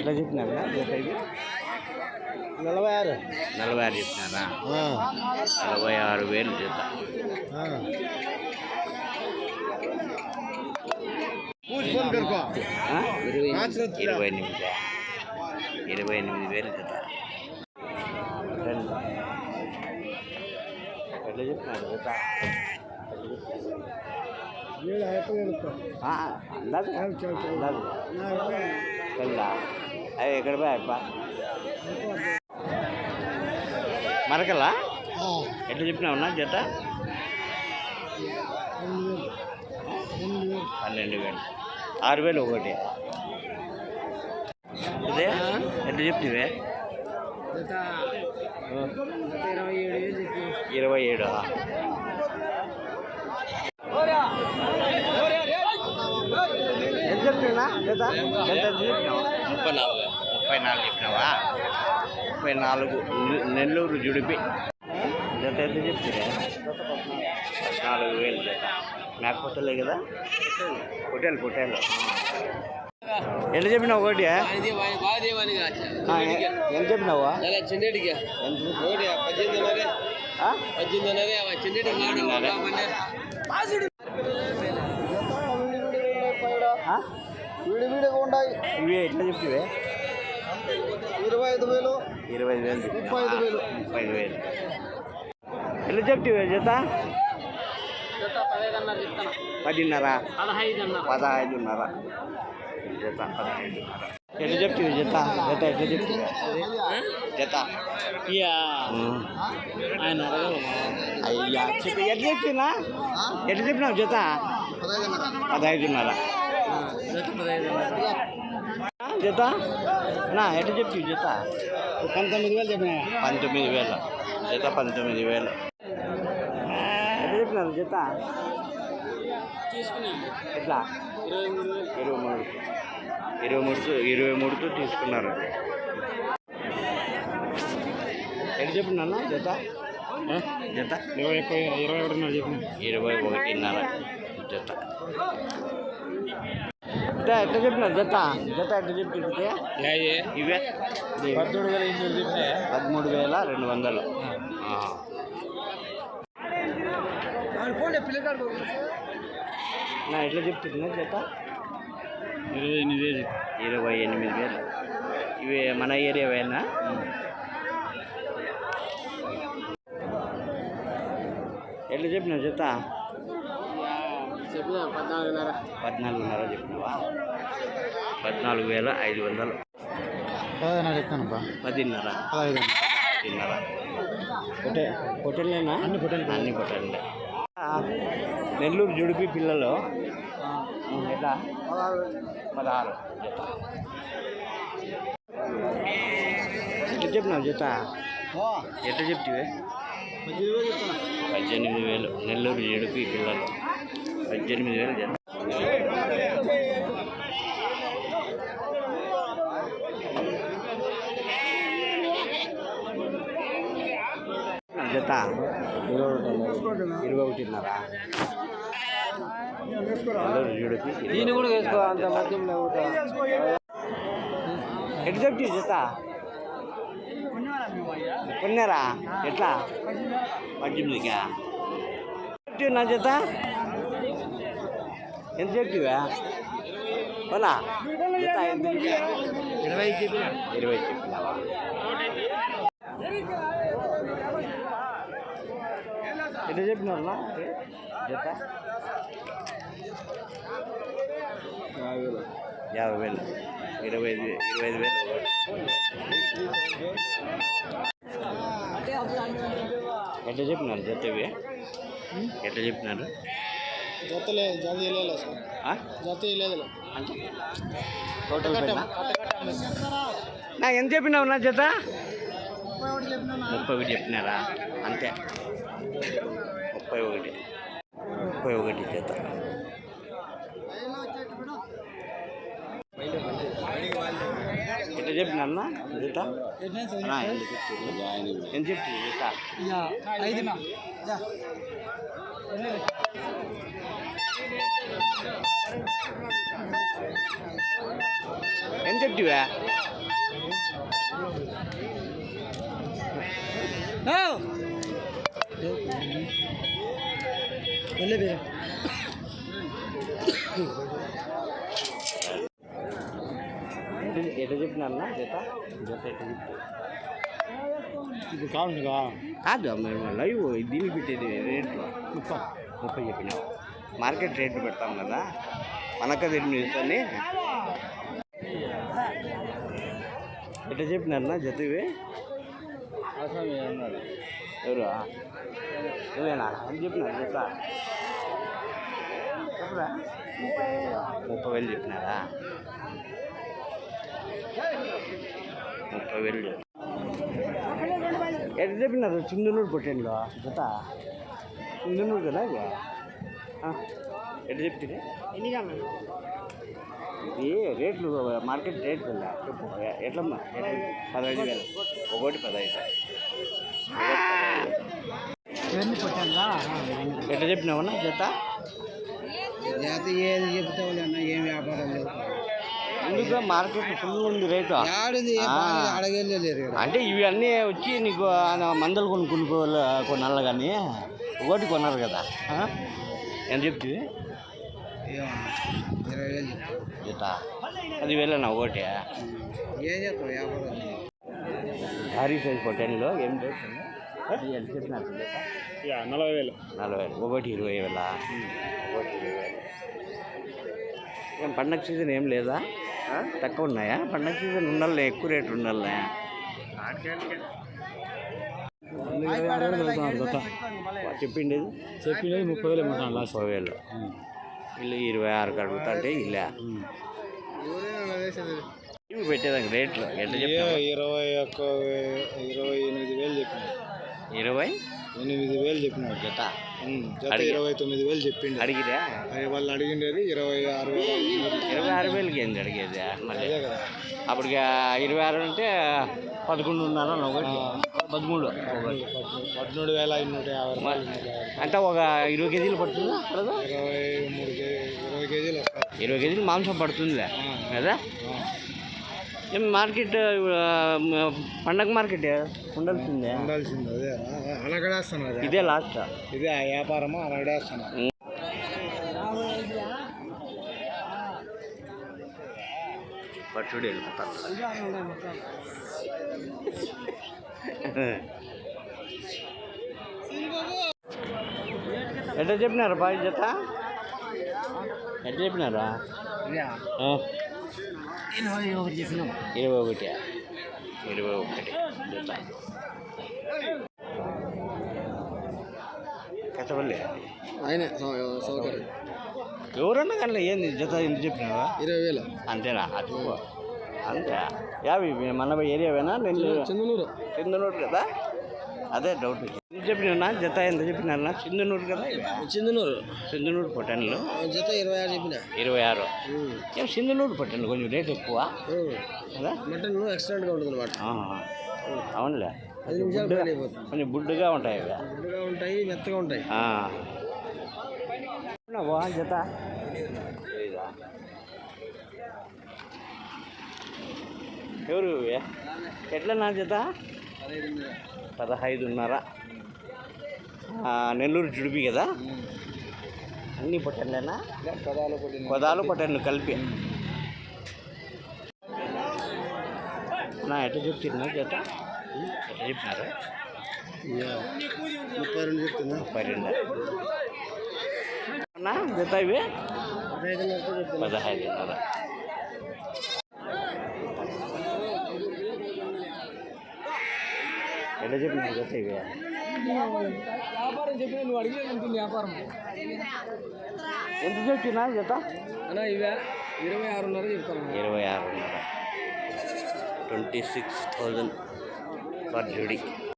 ఎట్లా చెప్పినారా జత ఇది 46 46 చెప్పినారా 46,000 జత. 28,000 జత. ఎట్లా చెప్పినారు జత? అందాజు తెల్లా అవి ఎక్కడ పోయి అప్ప మరకలా ఎట్లా చెప్పినావున్నా జత? 12,000. 6,000 ఒకటి. ఇదే ఎట్లా చెప్తివే? 27. ఎంత చెప్తున్నా జత? ఎంత చెప్పినావు? 34 చెప్పినావా? 34 నెల్లూరు జుడిపి జత. ఎంత చెప్తున్నా? 14,000 జత. నాకు పొట్టలే కదా, పొట్టేలు. ఎంత చెప్పినావు ఒకటి? ఎంత చెప్పినావా? చిన్నటికి 18,000. విడివిడిగా ఉన్నాయి ఇవి. ఎట్లా చెప్తివే? 25,000. 25,000. 35,000. 35,000. ఎట్లా చెప్తివే జత? 10,500. 15,500 జత. 15,500. ఎట్లా చెప్తివి జత? ఎట్లా చెప్తివి జత? ఆయన అయ్యా చెప్పి ఎట్లా చెప్తున్నా? ఎట్లా చెప్పినావు జత? 15,500 జత. నా ఎట్లా చెప్తివి జత? 19,000 చెప్పినా. 19,000 జత. 19,000 ఎట్లా చెప్పినారు జత? ఎట్లా? 23తో తీసుకున్నారు. ఎట్లా చెప్పినా జత? జత 21,500 చెప్పిన. 21,500 జత. ఎట్లా చెప్పినారు జత? జత ఎట్లా చెప్తే ఇవే 13,200 చెప్పినా. 13,200. నా ఎట్లా చెప్తున్నా జత? 28,000. 28,000. ఇవి మన ఏరియావేనా? ఎట్లా చెప్పినావు జత? చెప్పిన 14,500. 14,500 చెప్పినావా? 14,500. 10,500 చెప్తాను. 10,500. 15,500. పొట్టెలేనా? అన్ని పొట్టెలే. నెల్లూరు జుడిపి పిల్లలు ఎట్లా? 16 జత. ఎట్లా చెప్పినావు జత? ఎట్లా చెప్తివే? 18,000. నెల్లూరు జుడిపి పిల్లలు 18,000 జత. జత 21,500. జుడిపి దీన్ని కూడా వేసుకో. అంత మధ్యంలో ఎట్లా చెప్తి జత? కొన్నారా? ఎట్లా? 18,000కా చెప్తివి నా జత? ఎంత చెప్తివా? అవునా జత? ఎంత 20 చెప్పిన. 20 చెప్పినావా? ఎట్లా చెప్పినారా జత? 50,000. 25,000. ఎట్లా చెప్పినారు జత ఇవి? ఎట్లా చెప్పినారు? జతలే జాతి లేదు అంటే టోటల్ నా ఎంత చెప్పినావు నా జత? 31 చెప్పినారా? అంతే 31 జత. ఎట్లా చెప్పినా జత? ఎంత చెప్తుంది జత? ఎంత చెప్తివా? వెళ్ళే బేరం ఎట్లా చెప్పినా జత జత ఎట్లా చెప్తా ఇది కావునుగా కాదు మేము లైవ్ దీన్ని పెట్టేది రేట్లు 30 చెప్పినావు మార్కెట్ రేట్లు పెడతాం కదా మనక తెలియని ఎట్లా చెప్పినారన్నా జత ఇవి ఎవరు నువ్వేనా అని చెప్పినారు జత చెప్పరా 30,000 చెప్పినారా 30,000 ఎట్లా చెప్పినారు చిందునూరు పొట్టేనులో జత చిందునూరు కదా ఇవి ఎట్లా చెప్తుంది ఇది రేట్లు మార్కెట్ రేట్లు చెప్పు ఎట్లమ్మా 15,000 ఒకటి 15 ఎట్లా చెప్పినావన్నా జత జాతి ఏది చెప్తావు అన్న ఏం వ్యాపారం లేదు ఎందుకు మార్కెట్ ఫుల్ ఉంది రేటు అడగలేరు అంటే ఇవి అన్నీ వచ్చి నీకు మందలు కొనాలి కానీ ఒకటి కొన్నారు కదా ఎంత చెప్తుంది 20,000 జత 10,000 ఒకటి ఏం చెప్తావు వ్యాపారం భారీ సైజ్ పొట్టెన్లో ఏం రేట్ ఎంత చెప్పినారు జత 40,000 ఒకటి 20,000 ఒకటి 20,000 ఏం పండగ సీజన్ ఏం లేదా తక్కువ ఉన్నాయా పండగ సీజన్ ఉండాలి ఎక్కువ రేటు ఉండాలి చెప్పిండేది 30,000 ఇమ్మంటాను లాస్ట్ 30,000 వీళ్ళు 26 అడుగుతా అంటే ఇలా ఇవి పెట్టేదానికి రేట్లు ఎట్లా చెప్పావు 28,000 చెప్పిన 28,000 చెప్పినాడు జత జత 29,000 చెప్పిండు అడిగిరా వాళ్ళు అడిగిండేది 26,000కి ఏంది అడిగేది మళ్ళీ అప్పటికి 26 అంటే 11,500 ఒకటి 13,550 అంటే ఒక 20 కేజీలు పడుతుందా 20 కేజీలు 20 కేజీలు మాంసం పడుతుందిలే కదా ఏం మార్కెట్ పండగ మార్కెట్ ఉండాల్సిందే అదే అనగడేస్తున్నారు ఇదే లాస్ట్ ఇదే ఆ వ్యాపారము అనగడేస్తున్నారు పట్టుడు వెళ్ళిపోతాను ఎట్లా చెప్పినారా బాయ్ జత ఎట్లా చెప్పినారా 21 చెప్పినాం 21 జత కచ్చపల్లి ఆయన సౌకర్యం ఎవరన్నా కానీ ఏంది జత ఎంత చెప్పినావా 20,000 అంతేనా అది అంతే యాభై మన ఏరియావేనా నెల్లూరు చిందనూరు కదా అదే డౌట్ ఎంత చెప్పినా జత ఎంత చెప్పినారన్నా చిందనూరు కదా చిందనూరు పొట్టెన్లు జత 26 చెప్పిన 26 ఏం చిందనూరు పొట్టెన్లు కొంచెం రేట్ ఎక్కువ కదా మటన్ ఎక్స్ట్రాగా ఉంటుంది అన్నమాట అవునులే 10 నిమిషాలు కొంచెం బుడ్డుగా ఉంటాయి బుడ్డుగా ఉంటాయి మెత్తగా ఉంటాయి జత ఎవరు ఎట్లా నా జత 15,500 నెల్లూరు జుడిపి కదా అన్ని పొట్టెన్లేనా పదాలు పొట్టెన్లు కలిపి నా ఎట్లా చెప్తున్నా జత ఎట్లా చెప్పినారు 32 చెప్తున్నా 32 నా జత ఇవి 15,500 ఎట్లా చెప్పినారు జత ఇవి వ్యాపారం చెప్పిన నువ్వు అడిగేది ఉంటుంది వ్యాపారం ఎంత చెప్పినా జత అన్నా ఇవే 26,500 చెప్తాను 26,500 26,000 ఫర్ జుడి